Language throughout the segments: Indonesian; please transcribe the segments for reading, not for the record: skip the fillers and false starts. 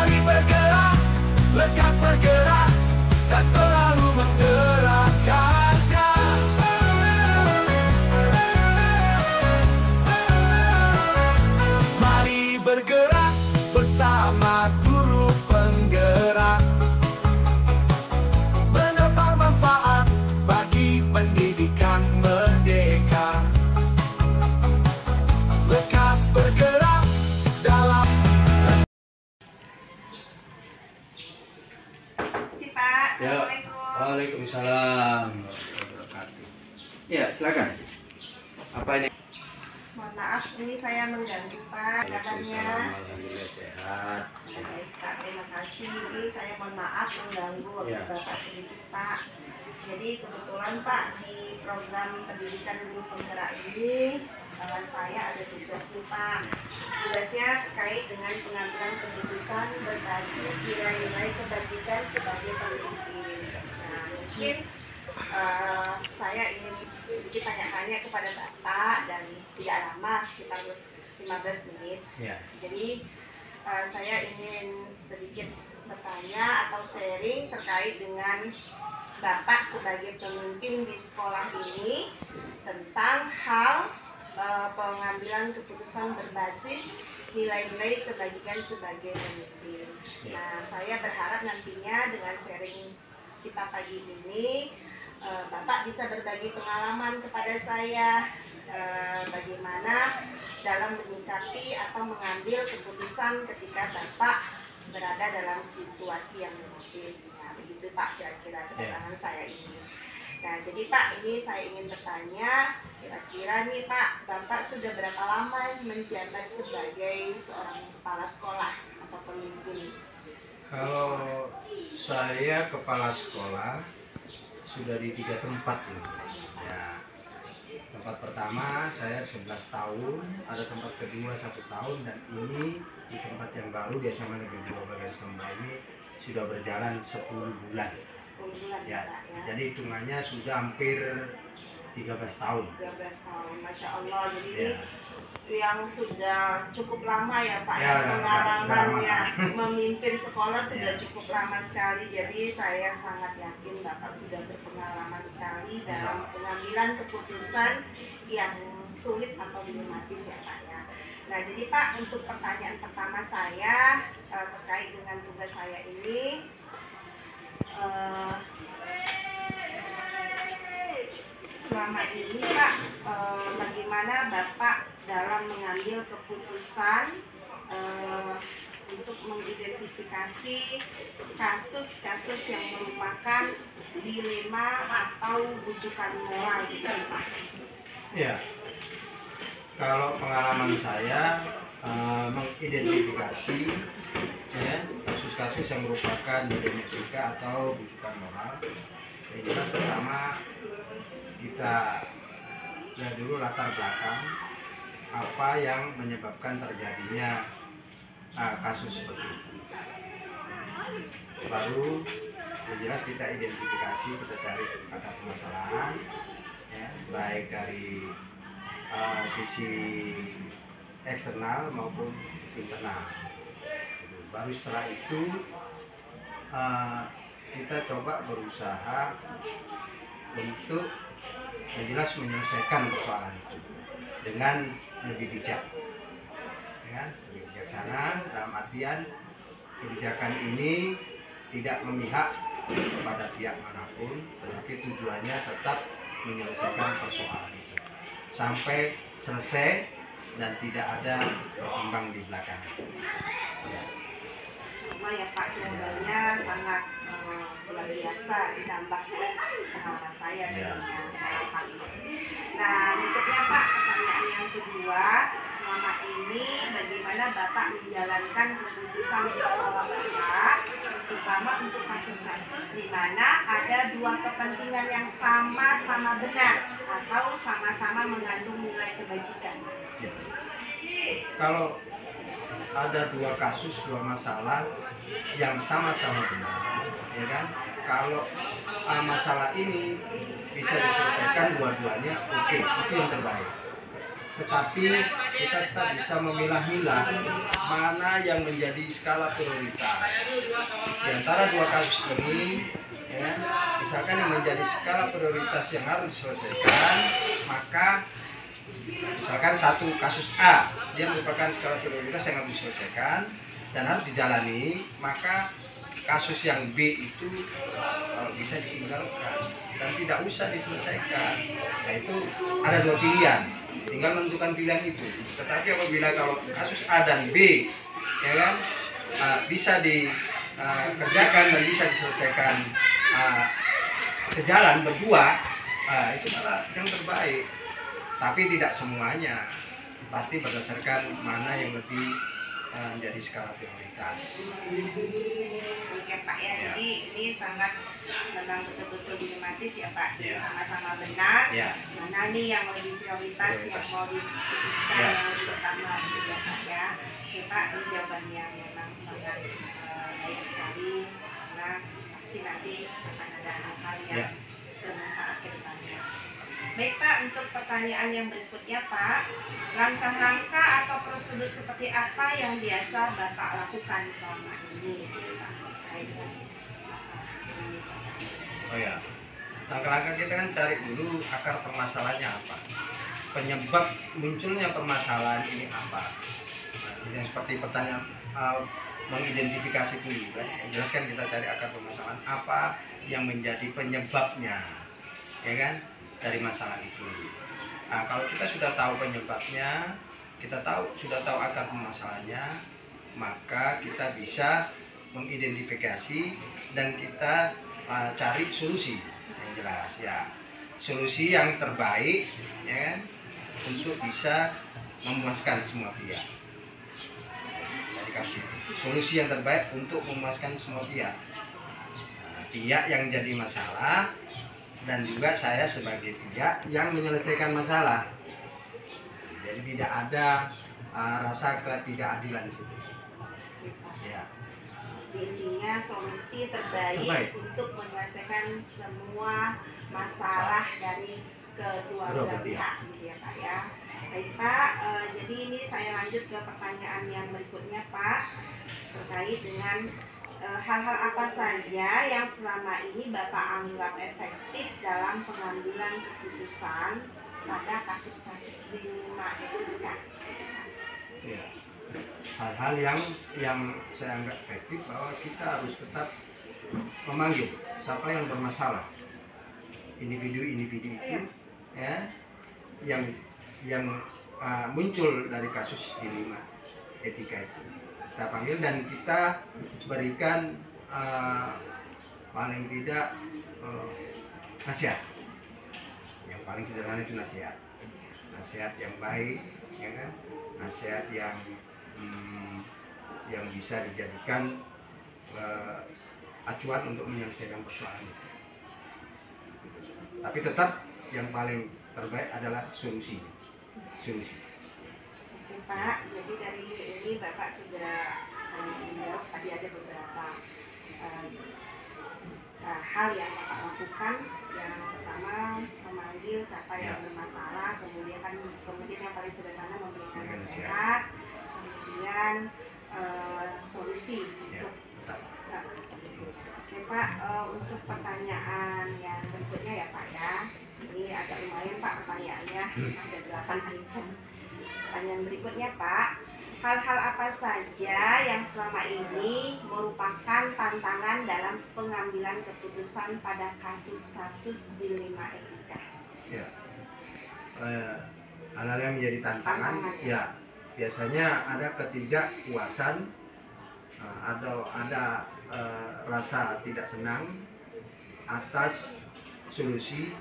Mari bergerak, lekas bergerak, dan selalu menggerakkan. Mari bergerak bersama guru penggerak, mendapat manfaat bagi pendidikan merdeka. Lekas bergerak dalam. Si Pak, Assalamualaikum. Waalaikumsalam warahmatullahi wabarakatuh. Ya, silakan. Apa ini? Mohon maaf, ini saya mengganggu Pak kabarnya. Alhamdulillah sehat. Baik Pak, terima kasih. Ini saya mohon maaf mengganggu waktu Ya. Bapak sedikit Pak. Jadi kebetulan Pak di program pendidikan guru penggerak ini saya ada tugas nih Pak. Tugasnya terkait dengan pengambilan keputusan berbasis nilai-nilai kebajikan sebagai pemimpin. Nah, mungkin saya ingin sedikit tanya-tanya kepada Bapak dan tidak lama, sekitar 15 menit. Ya. Jadi saya ingin sedikit bertanya atau sharing terkait dengan Bapak sebagai pemimpin di sekolah ini tentang hal pengambilan keputusan berbasis nilai-nilai kebajikan sebagai pemimpin. Nah, saya berharap nantinya dengan sharing kita pagi ini Bapak bisa berbagi pengalaman kepada saya bagaimana dalam menyikapi atau mengambil keputusan ketika Bapak berada dalam situasi yang relatif. Nah, begitu Pak kira-kira keterangan saya ini. Nah, jadi Pak, ini saya ingin bertanya, kira-kira nih Pak, Bapak sudah berapa lama menjabat sebagai seorang kepala sekolah atau pemimpin? Kalau saya kepala sekolah sudah di 3 tempat ini. Ya. Tempat pertama saya 11 tahun, ada tempat kedua 1 tahun, dan ini di tempat yang baru di SMA Negeri 2 Bagian Samba ini sudah berjalan 10 bulan. 10 bulan Ya, Pak ya. jadi hitungannya sudah hampir 13 tahun. 13 tahun, Masya Allah. Jadi Ya. yang sudah cukup lama ya Pak, Ya, pengalamannya lama. memimpin sekolah sudah Ya. cukup lama sekali. Jadi saya sangat yakin Bapak sudah berpengalaman sekali dalam pengambilan keputusan yang sulit atau dilematis ya Pak ya. Nah, jadi Pak, untuk pertanyaan pertama saya terkait dengan tugas saya ini, selama ini Pak, bagaimana Bapak dalam mengambil keputusan untuk mengidentifikasi kasus-kasus yang merupakan dilema atau rujukan moral gitu Pak? Ya, kalau pengalaman saya mengidentifikasi ya kasus-kasus yang merupakan dilematika atau rujukan moral. Yang jelas pertama kita lihat dulu latar belakang apa yang menyebabkan terjadinya kasus seperti itu. Baru yang jelas kita identifikasi, kita cari akar permasalahan, ya, baik dari sisi eksternal maupun internal. Baru setelah itu kita coba berusaha untuk yang jelas menyelesaikan persoalan itu dengan lebih bijak, ya, lebih bijaksana dalam artian kebijakan ini tidak memihak kepada pihak manapun, tetapi tujuannya tetap menyelesaikan persoalan itu sampai selesai dan tidak ada berkembang di belakang. Semua ya Pak, jawabannya sangat luar biasa, ditambah pengalaman saya dengan dalam hal ini. Nah, berikutnya Pak, pertanyaan yang kedua, selama ini bagaimana Bapak menjalankan keputusan di sekolah Bapak, terutama untuk kasus-kasus di mana ada dua kepentingan yang sama-sama benar atau sama-sama mengandung nilai kebajikan? Ya. Kalau ada dua kasus, dua masalah yang sama-sama benar, ya kan? Kalau masalah ini bisa diselesaikan dua-duanya, oke, itu yang terbaik. tetapi kita tetap bisa memilah-milah mana yang menjadi skala prioritas. Di antara dua kasus ini, ya, misalkan yang menjadi skala prioritas yang harus diselesaikan, maka misalkan satu kasus A, dia merupakan skala prioritas yang harus diselesaikan dan harus dijalani, maka kasus yang B itu bisa ditinggalkan dan tidak usah diselesaikan. Nah, itu ada dua pilihan, tinggal menentukan pilihan itu. Tetapi apabila kalau kasus A dan B, ya kan, bisa dikerjakan dan bisa diselesaikan sejalan berdua, itu malah yang terbaik. Tapi tidak semuanya, pasti berdasarkan mana yang lebih menjadi skala prioritas. Oke Pak ya, jadi ini sangat memang betul-betul dilematis ya Pak. Jadi sama-sama benar, mana nih yang lebih prioritas, yang mau diputuskan yang lebih utama gitu ya Pak ya. Oke Pak, ini jawaban yang memang sangat baik sekali, karena pasti nanti akan ada hal-hal yang bermanfaat ke depannya. Baik Pak, untuk pertanyaan yang berikutnya Pak, langkah-langkah atau prosedur seperti apa yang biasa Bapak lakukan selama ini Pak, terkait dengan masalah ini? Oh ya, langkah-langkah kita kan cari dulu akar permasalahannya apa, penyebab munculnya permasalahan ini apa. Nah, yang seperti pertanyaan mengidentifikasi dulu kan, jelaskan kita cari akar permasalahan apa yang menjadi penyebabnya, ya kan, dari masalah itu. Nah, kalau kita sudah tahu penyebabnya, kita sudah tahu akar permasalahannya, maka kita bisa mengidentifikasi dan kita cari solusi yang jelas ya, solusi yang terbaik, ya kan, untuk bisa memuaskan semua pihak. Dari kasus itu, solusi yang terbaik untuk memuaskan semua pihak, pihak yang jadi masalah dan juga saya sebagai pihak yang menyelesaikan masalah. Jadi tidak ada rasa ketidakadilan di situ. Ya. Intinya solusi terbaik untuk menyelesaikan semua masalah dari kedua belah pihak gitu ya Pak ya. Baik Pak, jadi ini saya lanjut ke pertanyaan yang berikutnya Pak, terkait dengan hal-hal apa saja yang selama ini Bapak anggap efektif dalam pengambilan keputusan pada kasus-kasus di 5 etika? Ya. Hal-hal yang saya anggap efektif, bahwa kita harus tetap memanggil siapa yang bermasalah, individu-individu itu, ya, yang muncul dari kasus di 5 etika itu. Kita panggil dan kita berikan paling tidak nasihat. Yang paling sederhana itu nasihat yang baik, ya kan, nasihat yang bisa dijadikan acuan untuk menyelesaikan persoalan itu. Tapi tetap yang paling terbaik adalah solusi. Oke Pak, jadi dari ini Bapak sudah menjawab tadi ada beberapa hal yang Bapak lakukan. Yang pertama, memanggil siapa yang bermasalah, kemudian yang paling sederhana memberikan nasihat, kemudian solusi untuk solusi. Oke Pak, untuk pertanyaan yang berikutnya ya Pak ya, ini agak lumayan Pak pertanyaannya, ada 8 item. Pertanyaan berikutnya Pak, hal-hal apa saja yang selama ini merupakan tantangan dalam pengambilan keputusan pada kasus-kasus di 5 etika? Ya, hal-hal yang menjadi tantangan ya, biasanya ada ketidakpuasan atau ada rasa tidak senang atas solusi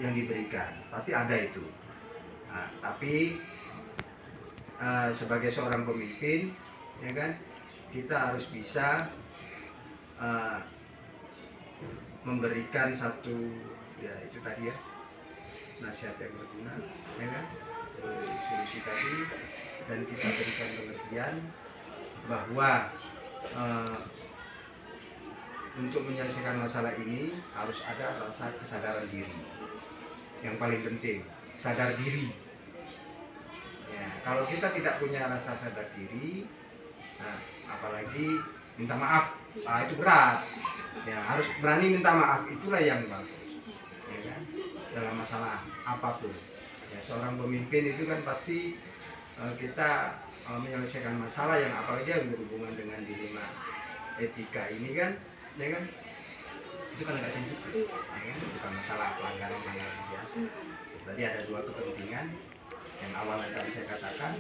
yang diberikan, pasti ada itu. Tapi sebagai seorang pemimpin, ya kan, kita harus bisa memberikan satu, ya itu tadi ya, nasihat yang berguna, ya kan, solusi tadi, dan kita berikan pengertian bahwa untuk menyelesaikan masalah ini harus ada rasa kesadaran diri. Yang paling penting, sadar diri. Kalau kita tidak punya rasa sadar diri, nah, apalagi minta maaf, itu berat. Ya, harus berani minta maaf, itulah yang bagus. Ya kan? Dalam masalah apapun. Ya, seorang pemimpin itu kan pasti kita menyelesaikan masalah yang apalagi yang berhubungan dengan dilema etika ini kan, ya kan? Itu kan agak sensitif, ya kan? Bukan masalah pelanggaran biasa. Tadi ada dua kepentingan yang awalnya tadi saya katakan,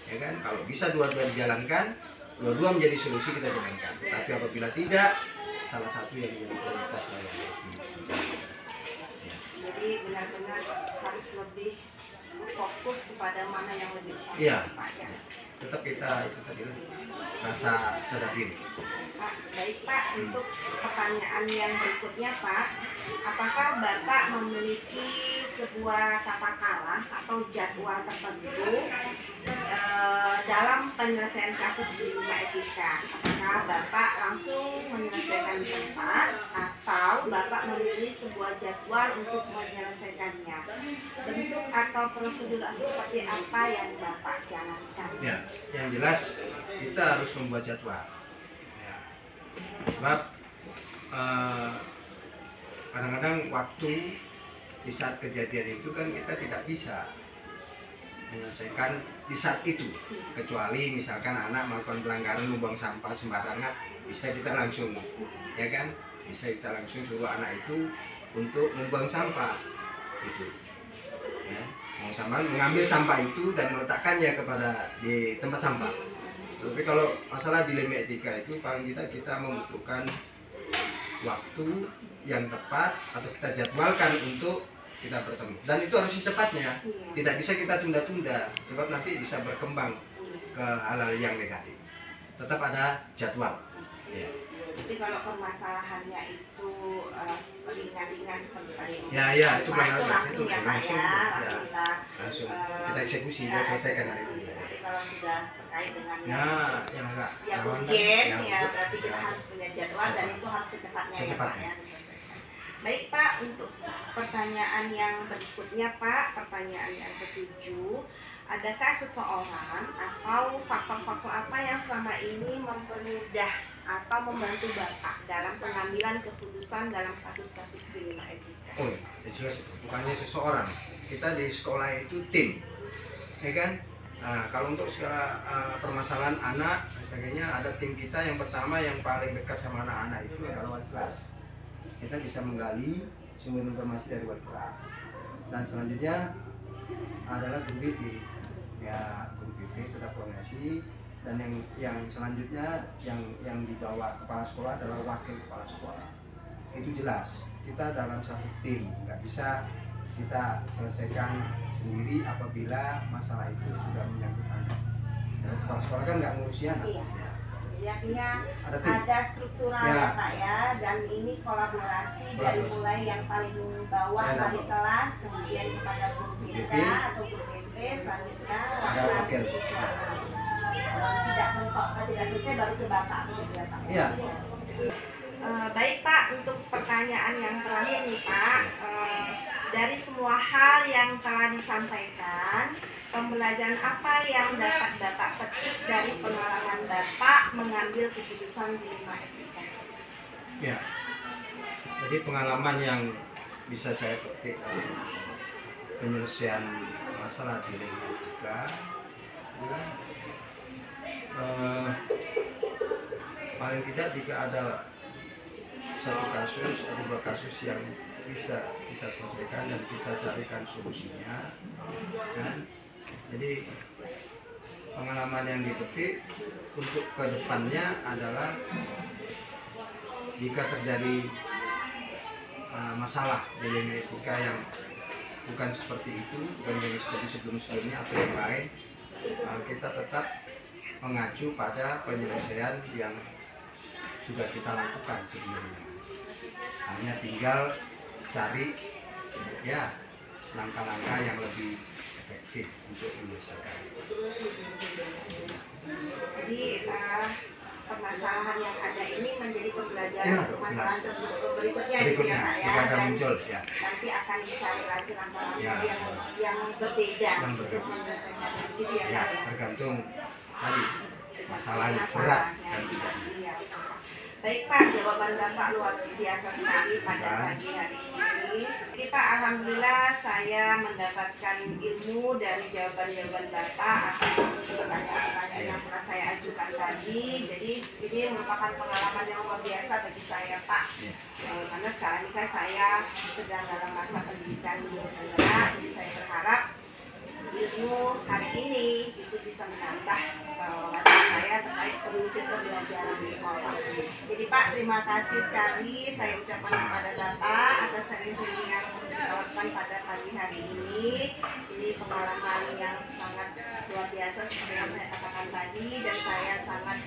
ya kan? Kalau bisa dua-dua dijalankan, dua-dua menjadi solusi kita jalankan. Tapi apabila tidak, salah satu yang menjadi prioritas yang harus dijalankan. Ya. Jadi benar-benar harus lebih fokus kepada mana yang lebih utama. Iya. Pak, ya. Tetap kita itu tadi rasa sadar diri. Pak, baik Pak, untuk pertanyaan yang berikutnya Pak, apakah Bapak memiliki sebuah tata cara atau jadwal tertentu dalam penyelesaian kasus dilema etika? Apakah Bapak langsung menyelesaikan di tempat atau Bapak memilih sebuah jadwal untuk menyelesaikannya? Bentuk atau prosedur seperti apa yang Bapak jalankan? Ya, yang jelas kita harus membuat jadwal. Ya. Sebab kadang-kadang waktu di saat kejadian itu kan kita tidak bisa menyelesaikan di saat itu, kecuali misalkan anak melakukan pelanggaran membuang sampah sembarangan, bisa kita langsung, ya kan, bisa kita langsung suruh anak itu untuk membuang sampah, gitu. Ya, mengambil sampah itu dan meletakkannya kepada di tempat sampah. Tapi kalau masalah dilema etika itu paling kita membutuhkan waktu yang tepat atau kita jadwalkan untuk kita bertemu, dan itu harus secepatnya, tidak bisa kita tunda-tunda sebab nanti bisa berkembang ke hal-hal yang negatif. Tetap ada jadwal. Ya. Jadi kalau permasalahannya itu ringan-ringan seperti tadi, ya itu langsung ya Pak ya, langsung kita eksekusi dan selesaikan hari ini. Tapi kalau sudah terkait dengan yang enggak urgent, ya berarti kita harus punya jadwal dan itu harus secepatnya ya Pak ya diselesaikan. Baik Pak, untuk pertanyaan yang berikutnya Pak, pertanyaan yang ke-7, adakah seseorang atau faktor-faktor apa yang selama ini mempermudah atau membantu Bapak dalam pengambilan keputusan dalam kasus-kasus dilema etika? Oh ya, jelas bukannya seseorang, kita di sekolah itu tim, ya kan? Nah, kalau untuk segala permasalahan anak, sebagainya ada tim kita yang pertama yang paling dekat sama anak-anak itu adalah wali kelas. Kita bisa menggali sumber informasi dari wali kelas, dan selanjutnya adalah guru BP. Ya, guru BP tetap koordinasi, dan yang selanjutnya yang dibawa kepala sekolah adalah wakil kepala sekolah. Itu jelas kita dalam satu tim, nggak bisa kita selesaikan sendiri apabila masalah itu sudah menyangkut anak. Ya, kepala sekolah kan nggak ngurusi anak. Iya. Artinya ada struktural ya Pak ya, dan ini kolaborasi dari mulai yang paling bawah wali kelas, kemudian kepada guru BK atau guru BP, selanjutnya wakil siswa. Tidak mentok, tidak selesai baru ke Bapak ya Pak. Iya. Baik Pak, untuk pertanyaan yang terakhir nih Pak, dari semua hal yang telah disampaikan, pembelajaran apa yang dapat Bapak petik dari pengalaman Bapak mengambil keputusan dilema etika? Ya, jadi pengalaman yang bisa saya petik dari penyelesaian masalah dilema etika, paling tidak jika ada satu kasus atau dua kasus yang bisa kita selesaikan dan kita carikan solusinya, kan? Jadi pengalaman yang dipetik untuk kedepannya adalah jika terjadi masalah dilema etika yang bukan seperti itu, bukan yang seperti sebelum-sebelumnya atau yang lain, kita tetap mengacu pada penyelesaian yang sudah kita lakukan sebelumnya. Hanya tinggal cari ya langkah-langkah yang lebih efektif untuk menyelesaikan. Jadi permasalahan yang ada ini menjadi pembelajaran Ya, untuk masalah jelas. berikutnya gitu ya Pak ya. jika ada Dan muncul ya. nanti akan dicari lagi langkah-langkah Ya. yang berbeda Yang untuk berbeda. menyelesaikan gitu ya Ya, Pak ya. tergantung tadi masalahnya berat dan tidak. Iya. Baik Pak, jawaban Bapak luar biasa sekali pada Ya. pagi hari ini. Jadi Pak, alhamdulillah saya mendapatkan ilmu dari jawaban-jawaban Bapak atas pertanyaan-pertanyaan yang telah saya ajukan tadi. Jadi ini merupakan pengalaman yang luar biasa bagi saya Pak. Ya. Karena sekarang ini kan saya sedang dalam masa pendidikan di negara, jadi saya berharap ilmu hari ini itu bisa menambah wawasan saya terkait pemimpin pembelajaran di sekolah. Jadi Pak, terima kasih sekali saya ucapkan kepada Bapak atas sharing-sharing yang dilakukan pada pagi hari ini. Ini pengalaman yang sangat luar biasa seperti yang saya katakan tadi, dan saya sangat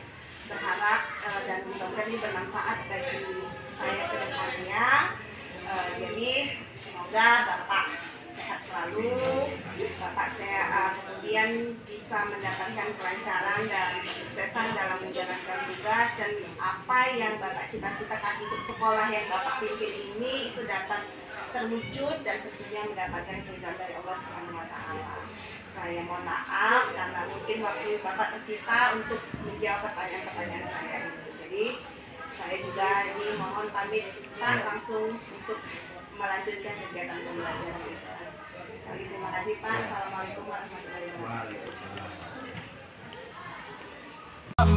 berharap dan mudah-mudahan ini bermanfaat bagi saya ke depannya. Jadi semoga Bapak sehat selalu, Bapak saya kemudian bisa mendapatkan kelancaran dan kesuksesan dalam menjalankan tugas, dan apa yang Bapak cita-citakan untuk sekolah yang Bapak pimpin ini itu dapat terwujud dan tentunya mendapatkan keridhaan dari Allah Subhanahu wa Ta'ala. Saya mohon maaf karena mungkin waktu Bapak tersita untuk menjawab pertanyaan-pertanyaan saya ini. Jadi saya juga ini mohon pamit Pak langsung untuk melanjutkan kegiatan pembelajaran ikhlas. Sekali terima kasih Pak. Assalamualaikum warahmatullahi wabarakatuh. Waalaikumsalam.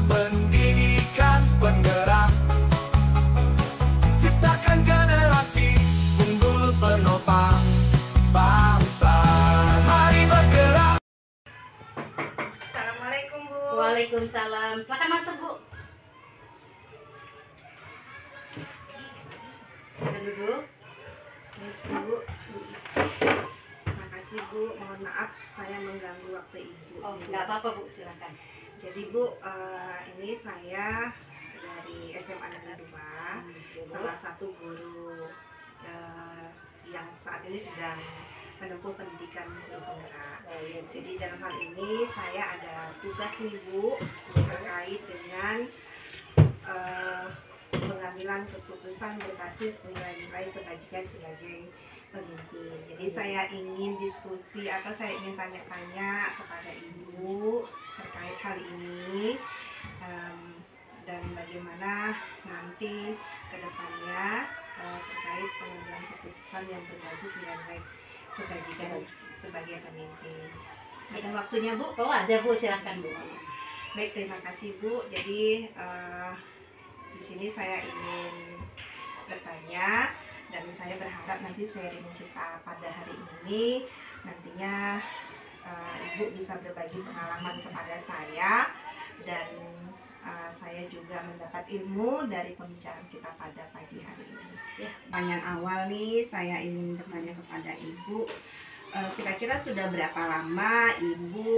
Pendidikan penggerak, ciptakan generasi unggul penopang bangsa. Mari bergerak. Assalamualaikum Bu. Waalaikumsalam. Silakan masuk, Bu. Kita duduk. Baik, Bu. Makasih Bu. Mohon maaf saya mengganggu waktu Ibu. Oh, nggak apa-apa, Bu. Silakan. Jadi Bu, ini saya dari SMA Negeri 2, salah satu guru yang saat ini sedang menempuh pendidikan guru penggerak. Jadi dalam hal ini saya ada tugas nih Bu terkait dengan pengambilan keputusan berbasis nilai-nilai kebajikan sebagai pemimpin. Jadi saya ingin diskusi atau saya ingin tanya-tanya kepada Ibu terkait hal ini, dan bagaimana nanti ke depannya terkait pengambilan keputusan yang berbasis nilai-nilai kebajikan sebagai pemimpin. Ada waktunya Bu? Oh, ada, Bu. Silakan, Bu. Baik, terima kasih Bu. Jadi di sini saya ingin bertanya, dan saya berharap nanti sharing kita pada hari ini nantinya Ibu bisa berbagi pengalaman kepada saya, dan saya juga mendapat ilmu dari pembicaraan kita pada pagi hari ini. Pertanyaan awal nih, saya ingin bertanya kepada Ibu, kira-kira sudah berapa lama Ibu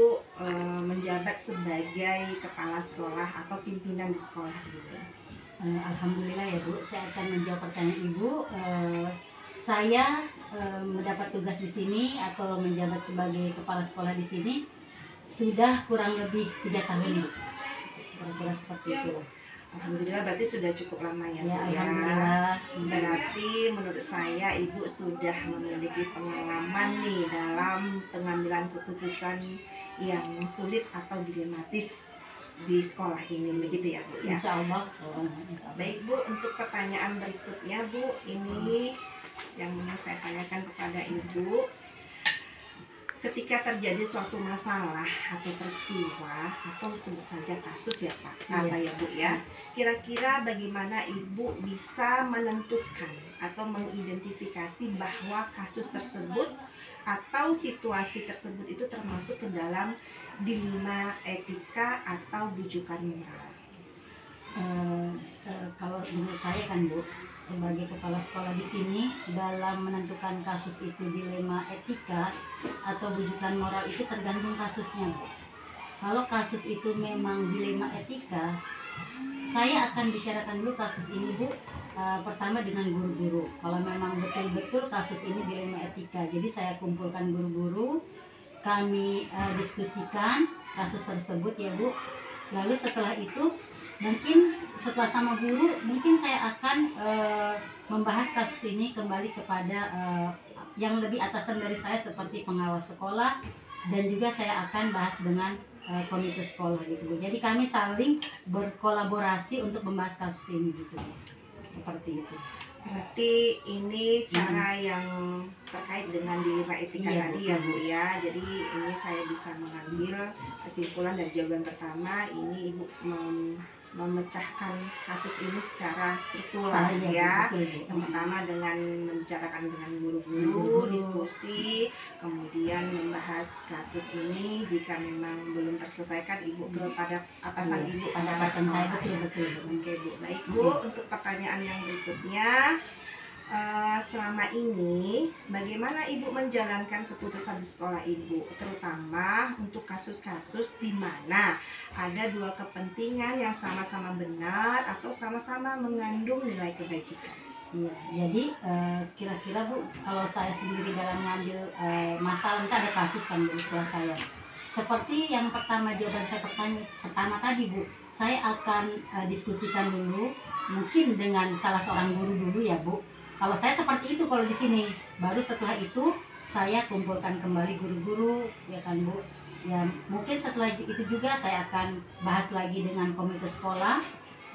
menjabat sebagai kepala sekolah atau pimpinan di sekolah ini? Alhamdulillah ya, Bu. Saya akan menjawab pertanyaan Ibu. Saya mendapat tugas di sini atau menjabat sebagai kepala sekolah di sini sudah kurang lebih 3 tahun, Bu. Kira-kira seperti itu. Alhamdulillah, berarti sudah cukup lama ya, Bu, Ya, ya. alhamdulillah. Berarti menurut saya Ibu sudah memiliki pengalaman nih dalam pengambilan keputusan yang sulit atau dilematis di sekolah ini, begitu ya Bu ya? Insya Allah. Oh, insya Allah. Baik Bu, untuk pertanyaan berikutnya Bu, ini yang ingin saya tanyakan kepada Ibu, ketika terjadi suatu masalah atau peristiwa atau sebut saja kasus ya Pak, apa ya Bu ya, kira-kira bagaimana Ibu bisa menentukan atau mengidentifikasi bahwa kasus tersebut atau situasi tersebut itu termasuk ke dalam dilema etika atau bujukan moral? Kalau menurut saya kan, Bu, sebagai kepala sekolah di sini, dalam menentukan kasus itu dilema etika atau bujukan moral itu tergantung kasusnya, Bu. Kalau kasus itu memang dilema etika, saya akan bicarakan dulu kasus ini, Bu, pertama dengan guru-guru. Kalau memang betul-betul kasus ini dilema etika, jadi saya kumpulkan guru-guru, kami diskusikan kasus tersebut ya Bu. Lalu setelah itu mungkin setelah sama guru mungkin saya akan membahas kasus ini kembali kepada yang lebih atasan dari saya seperti pengawas sekolah, dan juga saya akan bahas dengan komite sekolah gitu Bu. Jadi kami saling berkolaborasi untuk membahas kasus ini gitu Bu. Seperti itu. Berarti ini cara yang terkait dengan dilema etika Iya, tadi ya Bu ya. Jadi ini saya bisa mengambil kesimpulan dari jawaban pertama, ini Ibu memecahkan kasus ini secara struktural ya. Betul, Bu. Yang pertama dengan membicarakan dengan guru-guru, diskusi, kemudian membahas kasus ini. Jika memang belum terselesaikan, Ibu kepada atasan Ibu, pada pengawas atasan saya, sekolah. betul. Oke Bu, baik Bu. Untuk pertanyaan yang berikutnya, selama ini bagaimana Ibu menjalankan keputusan di sekolah Ibu, terutama untuk kasus-kasus di mana ada dua kepentingan yang sama-sama benar atau sama-sama mengandung nilai kebajikan? Iya, jadi kira-kira Bu, kalau saya sendiri dalam mengambil masalah, misalnya ada kasus kan Bu di sekolah saya. Seperti yang pertama, jawaban saya pertama tadi Bu, saya akan diskusikan dulu mungkin dengan salah seorang guru dulu ya Bu. Kalau saya seperti itu kalau di sini, baru setelah itu saya kumpulkan kembali guru-guru ya kan Bu. Ya mungkin setelah itu juga saya akan bahas lagi dengan komite sekolah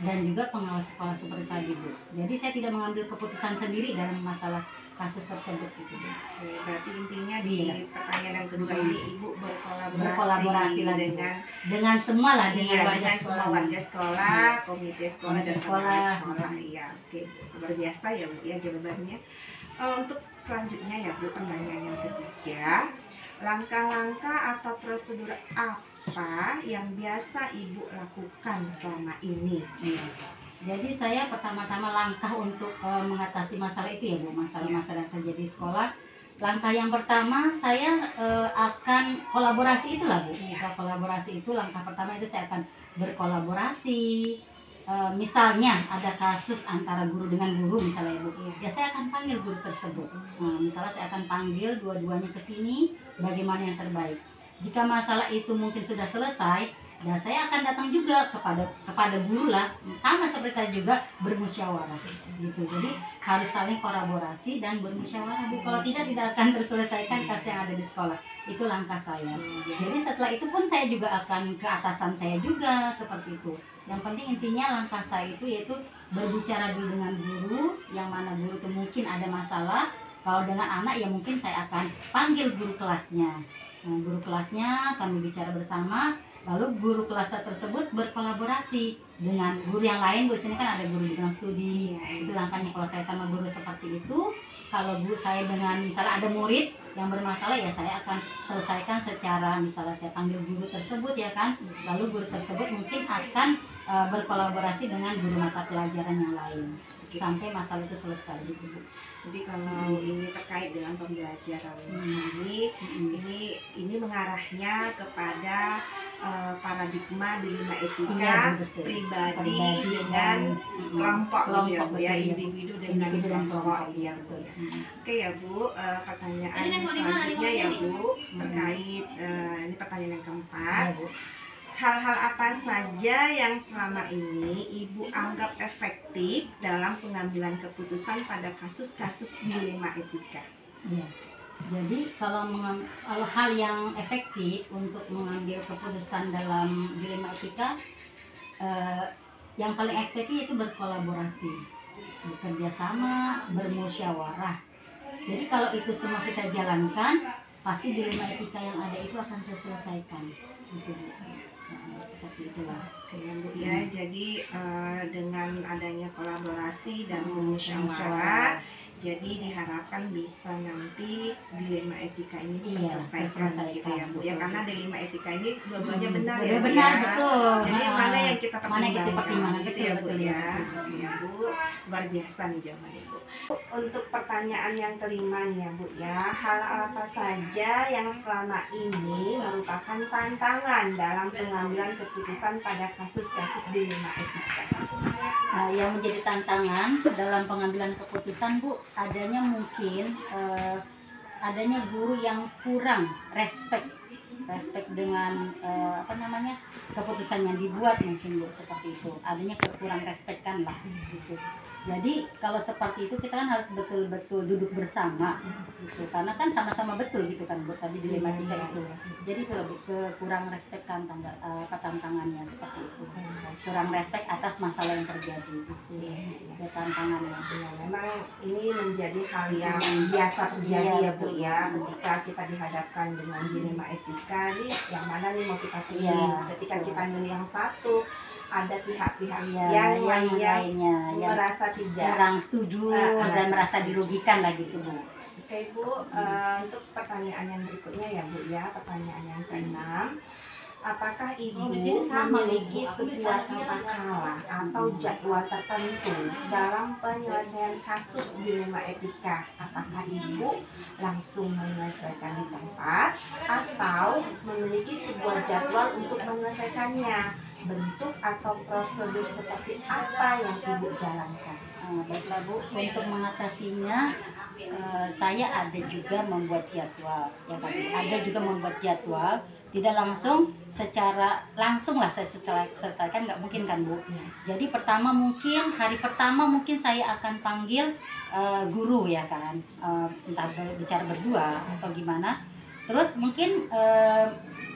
dan juga pengawas sekolah seperti tadi Bu. Jadi saya tidak mengambil keputusan sendiri dalam masalah kasus tersebut gitu Bu. Oke, berarti intinya di Iya. pertanyaan yang kedua ini Ibu Berkolaborasi lagi, Bu. Dengan semua lah, iya, warga dengan sekolah. semua warga sekolah, komite sekolah dan Komite pengawas sekolah. sekolah. Iya, oke, luar biasa ya Bu ya jawabannya. Untuk selanjutnya ya Bu, pertanyaan yang ketiga, langkah-langkah atau prosedur apa yang biasa Ibu lakukan selama ini? Iya. Jadi saya pertama-tama langkah untuk mengatasi masalah itu ya Bu, masalah-masalah yang terjadi di sekolah. Langkah yang pertama saya akan kolaborasi itulah Bu. Iya. Kolaborasi itu langkah pertama itu saya akan berkolaborasi. Misalnya ada kasus antara guru dengan guru misalnya Bu, Iya. ya saya akan panggil guru tersebut. Nah, misalnya saya akan panggil dua-duanya ke sini, bagaimana yang terbaik. Jika masalah itu mungkin sudah selesai, dan saya akan datang juga kepada guru lah, sama seperti tadi juga bermusyawarah gitu. Jadi harus saling kolaborasi dan bermusyawarah Bu. Kalau tidak akan terselesaikan kasus yang ada di sekolah. Itu langkah saya. Jadi setelah itu pun saya juga akan ke atasan saya juga seperti itu. Yang penting intinya langkah saya itu yaitu berbicara dulu dengan guru, yang mana guru itu mungkin ada masalah. Kalau dengan anak ya mungkin saya akan panggil guru kelasnya. Nah, guru kelasnya kami bicara bersama. Lalu guru kelas tersebut berkolaborasi dengan guru yang lain. Bu, sini kan ada guru bidang studi. Itu langkahnya kalau saya sama guru seperti itu. Kalau guru saya dengan misalnya ada murid yang bermasalah, ya saya akan selesaikan secara misalnya saya panggil guru tersebut ya kan. Lalu guru tersebut mungkin akan berkolaborasi dengan guru mata pelajaran yang lain sampai masalah itu selesai gitu Bu. Jadi kalau ini terkait dengan pembelajaran ini mengarahnya kepada paradigma dilema etika Iya, betul. pribadi Pribadi dengan kelompok gitu ya Bu ya, betul, iya. individu dengan Individu dan kelompok kelompok, iya Bu ya. Hmm. Oke ya Bu, pertanyaan Ini nengok di mana? selanjutnya Nengok ya sini. Bu, terkait ini pertanyaan yang keempat. Iya, Bu. Hal-hal apa saja yang selama ini Ibu anggap efektif dalam pengambilan keputusan pada kasus-kasus dilema etika? Iya. Jadi kalau hal yang efektif untuk mengambil keputusan dalam dilema etika, yang paling efektif itu berkolaborasi, bekerja sama, bermusyawarah. Jadi kalau itu semua kita jalankan, pasti dilema etika yang ada itu akan terselesaikan. Gitu, Bu. Seperti itulah. Oke ya Bu ya, jadi dengan adanya kolaborasi dan bermusyawarah, jadi diharapkan bisa nanti dilema etika ini Iya, terselesaikan gitu ya Bu ya, betul. karena dilema etika ini dua-duanya benar ya Bu Benar, ya. betul. Jadi mana yang kita Mana yang kita pertimbangkan pertimbangkan, gitu ya Bu betul, ya. betul. Oke ya Bu, luar biasa nih jawabannya Bu. Untuk pertanyaan yang kelima nih ya Bu ya, hal apa saja yang selama ini merupakan tantangan dalam pengambilan keputusan pada kasus-kasus dilema etika? Nah, yang menjadi tantangan dalam pengambilan keputusan Bu, adanya mungkin adanya guru yang kurang respect respect dengan apa namanya, keputusan yang dibuat mungkin Bu, seperti itu. Adanya kurang respekkan lah gitu. Jadi kalau seperti itu kita kan harus betul-betul duduk bersama gitu. Karena kan sama-sama betul gitu kan Bu tadi dilematika itu. Jadi itu lebih kurang respekkan tantangannya seperti itu. Kurang respek atas masalah yang terjadi gitu. Ya tantangannya. Ya, memang ini menjadi hal yang biasa terjadi ya Bu ya, ketika kita dihadapkan dengan dilema etika nih, yang mana nih mau kita pilih. Ketika kita milih yang satu, ada pihak-pihak yang lainnya yang merasa tidak kurang setuju dan merasa dirugikan lah gitu Bu. Oke Bu, untuk pertanyaan yang berikutnya ya Bu ya, pertanyaan yang ke-6, apakah Ibu memiliki sebuah tata krama atau jadwal tertentu dalam penyelesaian kasus dilema etika? Apakah Ibu langsung menyelesaikan di tempat atau memiliki sebuah jadwal untuk menyelesaikannya? Bentuk atau prosedur seperti apa yang Ibu jalankan? Baiklah Bu, untuk mengatasinya saya ada juga membuat jadwal ya kan, ada juga membuat jadwal, tidak langsung secara langsung lah saya selesaikan, nggak mungkin kan Bu. Jadi pertama mungkin hari pertama mungkin saya akan panggil guru ya kan, entah bicara berdua atau gimana. Terus mungkin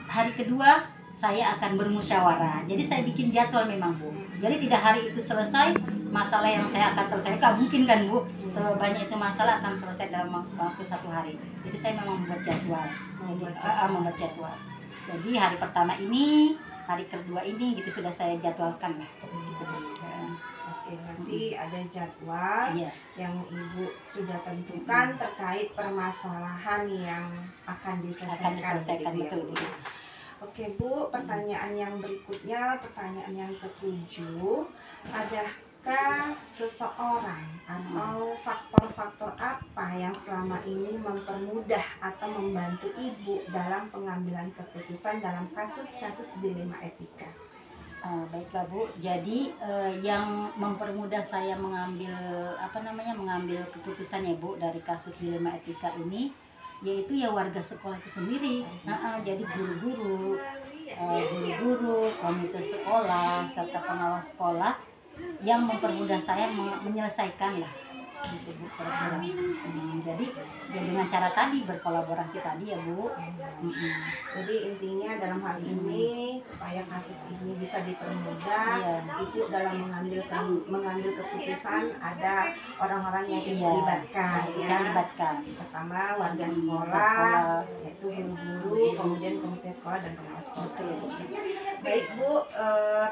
hari kedua saya akan bermusyawarah. Jadi saya bikin jadwal memang Bu. Jadi tidak hari itu selesai masalah yang saya akan selesaikan, nggak mungkin kan Bu. Sebanyak itu masalah akan selesai dalam waktu 1 hari. Jadi saya memang membuat jadwal. Membuat jadwal. Jadi hari pertama ini, hari kedua ini gitu sudah saya jadwalkan lah. Oke, berarti ada jadwal yang Ibu sudah tentukan terkait permasalahan yang akan diselesaikan. Betul. Oke Bu, pertanyaan yang berikutnya, pertanyaan yang ke-7, adakah seseorang atau faktor-faktor apa yang selama ini mempermudah atau membantu Ibu dalam pengambilan keputusan dalam kasus-kasus dilema etika? Baiklah Bu, jadi yang mempermudah saya mengambil mengambil keputusan ya Bu dari kasus dilema etika ini, yaitu ya warga sekolah itu sendiri. Jadi guru-guru, komite sekolah, serta pengawas sekolah yang mempermudah saya menyelesaikan lah gitu Bu, jadi ya dengan cara tadi berkolaborasi tadi ya Bu. Jadi intinya dalam hal ini supaya kasus ini bisa dipermudah, Ibu dalam mengambil keputusan ada orang-orang yang dilibatkan pertama warga sekolah, yaitu guru-guru, kemudian komite sekolah dan pengawas sekolah. Baik Bu,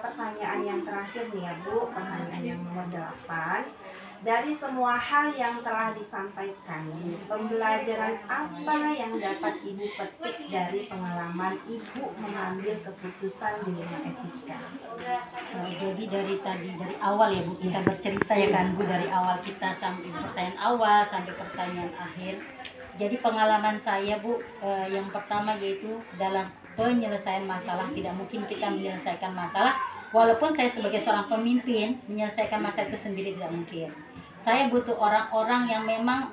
pertanyaan yang terakhir nih ya Bu, pertanyaan yang nomor 8. Dari semua hal yang telah disampaikan, pembelajaran apa yang dapat Ibu petik dari pengalaman Ibu mengambil keputusan dilema etika? Jadi dari awal ya Bu, kita bercerita ya kan Bu, dari awal kita sampai pertanyaan awal sampai pertanyaan akhir. Jadi pengalaman saya Bu, yang pertama yaitu dalam penyelesaian masalah, tidak mungkin kita menyelesaikan masalah walaupun saya sebagai seorang pemimpin menyelesaikan masalah itu sendiri, tidak mungkin. Saya butuh orang-orang yang memang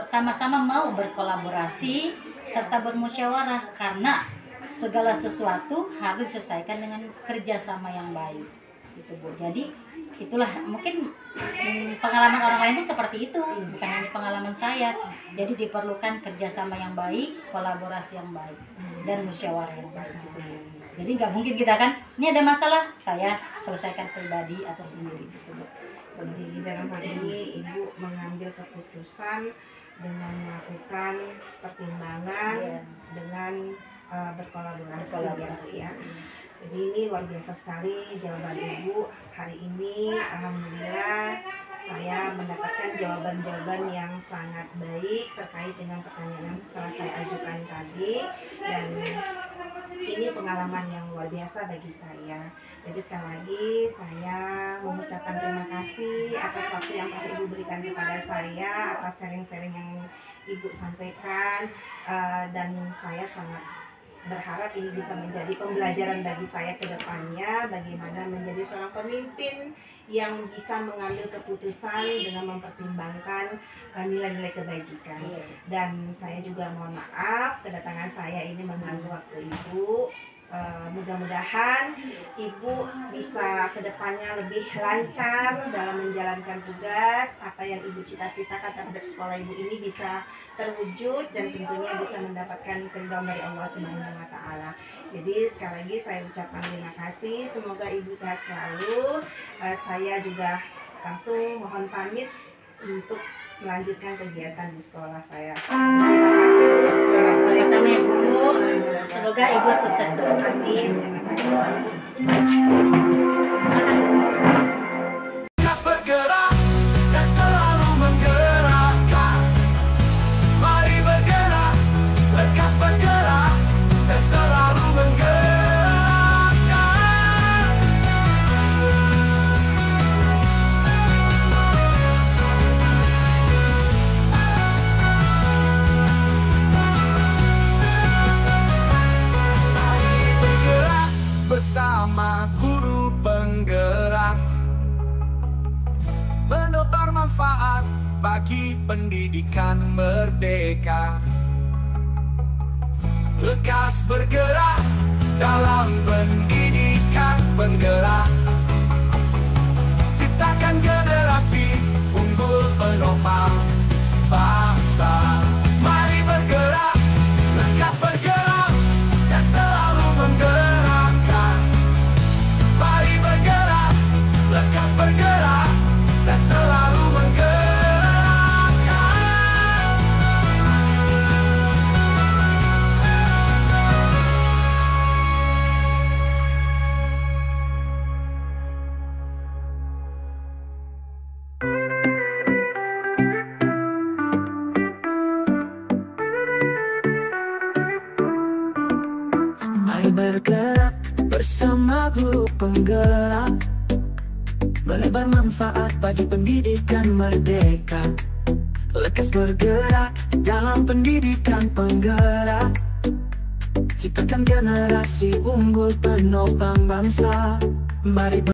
sama-sama mau berkolaborasi serta bermusyawarah, karena segala sesuatu harus diselesaikan dengan kerjasama yang baik gitu Bu. Jadi itulah mungkin pengalaman orang lain itu seperti itu, bukan hanya pengalaman saya. Jadi diperlukan kerjasama yang baik, kolaborasi yang baik, dan musyawarah yang baik gitu Bu. Jadi nggak mungkin kita kan, ini ada masalah, saya selesaikan pribadi atau sendiri gitu Bu. Jadi dalam hal ini Ibu mengambil keputusan dengan melakukan pertimbangan dengan berkolaborasi ya. Jadi ini luar biasa sekali jawaban Ibu hari ini. Alhamdulillah saya mendapatkan jawaban-jawaban yang sangat baik terkait dengan pertanyaan yang telah saya ajukan tadi, dan ini pengalaman yang luar biasa bagi saya. Jadi sekali lagi saya mengucapkan terima kasih atas waktu yang telah Ibu berikan kepada saya, atas sharing-sharing yang Ibu sampaikan, dan saya sangat berharap ini bisa menjadi pembelajaran bagi saya ke depannya, bagaimana menjadi seorang pemimpin yang bisa mengambil keputusan dengan mempertimbangkan nilai-nilai kebajikan. Dan saya juga mohon maaf kedatangan saya ini mengganggu waktu Ibu. Mudah-mudahan Ibu bisa kedepannya lebih lancar dalam menjalankan tugas. Apa yang Ibu cita-citakan terhadap sekolah Ibu ini bisa terwujud dan tentunya bisa mendapatkan keridhaan dari Allah Subhanahu wa Ta'ala. Jadi sekali lagi saya ucapkan terima kasih. Semoga Ibu sehat selalu. Saya juga langsung mohon pamit untuk melanjutkan kegiatan di sekolah saya. Terima kasih Bu. Sama-sama ya Bu. Semoga Ibu sukses terus. Amin. Terima kasih. Silakan. Lekas bergerak dan selalu menggerakkan. Mari bergerak, lekas bergerak dan selalu menggerakkan. Mari bergerak bersama guru penggerak, menebar manfaat bagi pendidikan merdeka. Lekas bergerak dalam pendidikan penggerak, ciptakan generasi unggul penopang bangsa. Mari bergerak, lekas bergerak dan selalu menggerakkan. Mari bergerak, lekas bergerak dan selalu menggerakkan. Mari bergerak bersama guru penggerak, menebar manfaat bagi pendidikan merdeka. Lekas bergerak dalam pendidikan penggerak, ciptakan generasi unggul penopang bangsa. Mari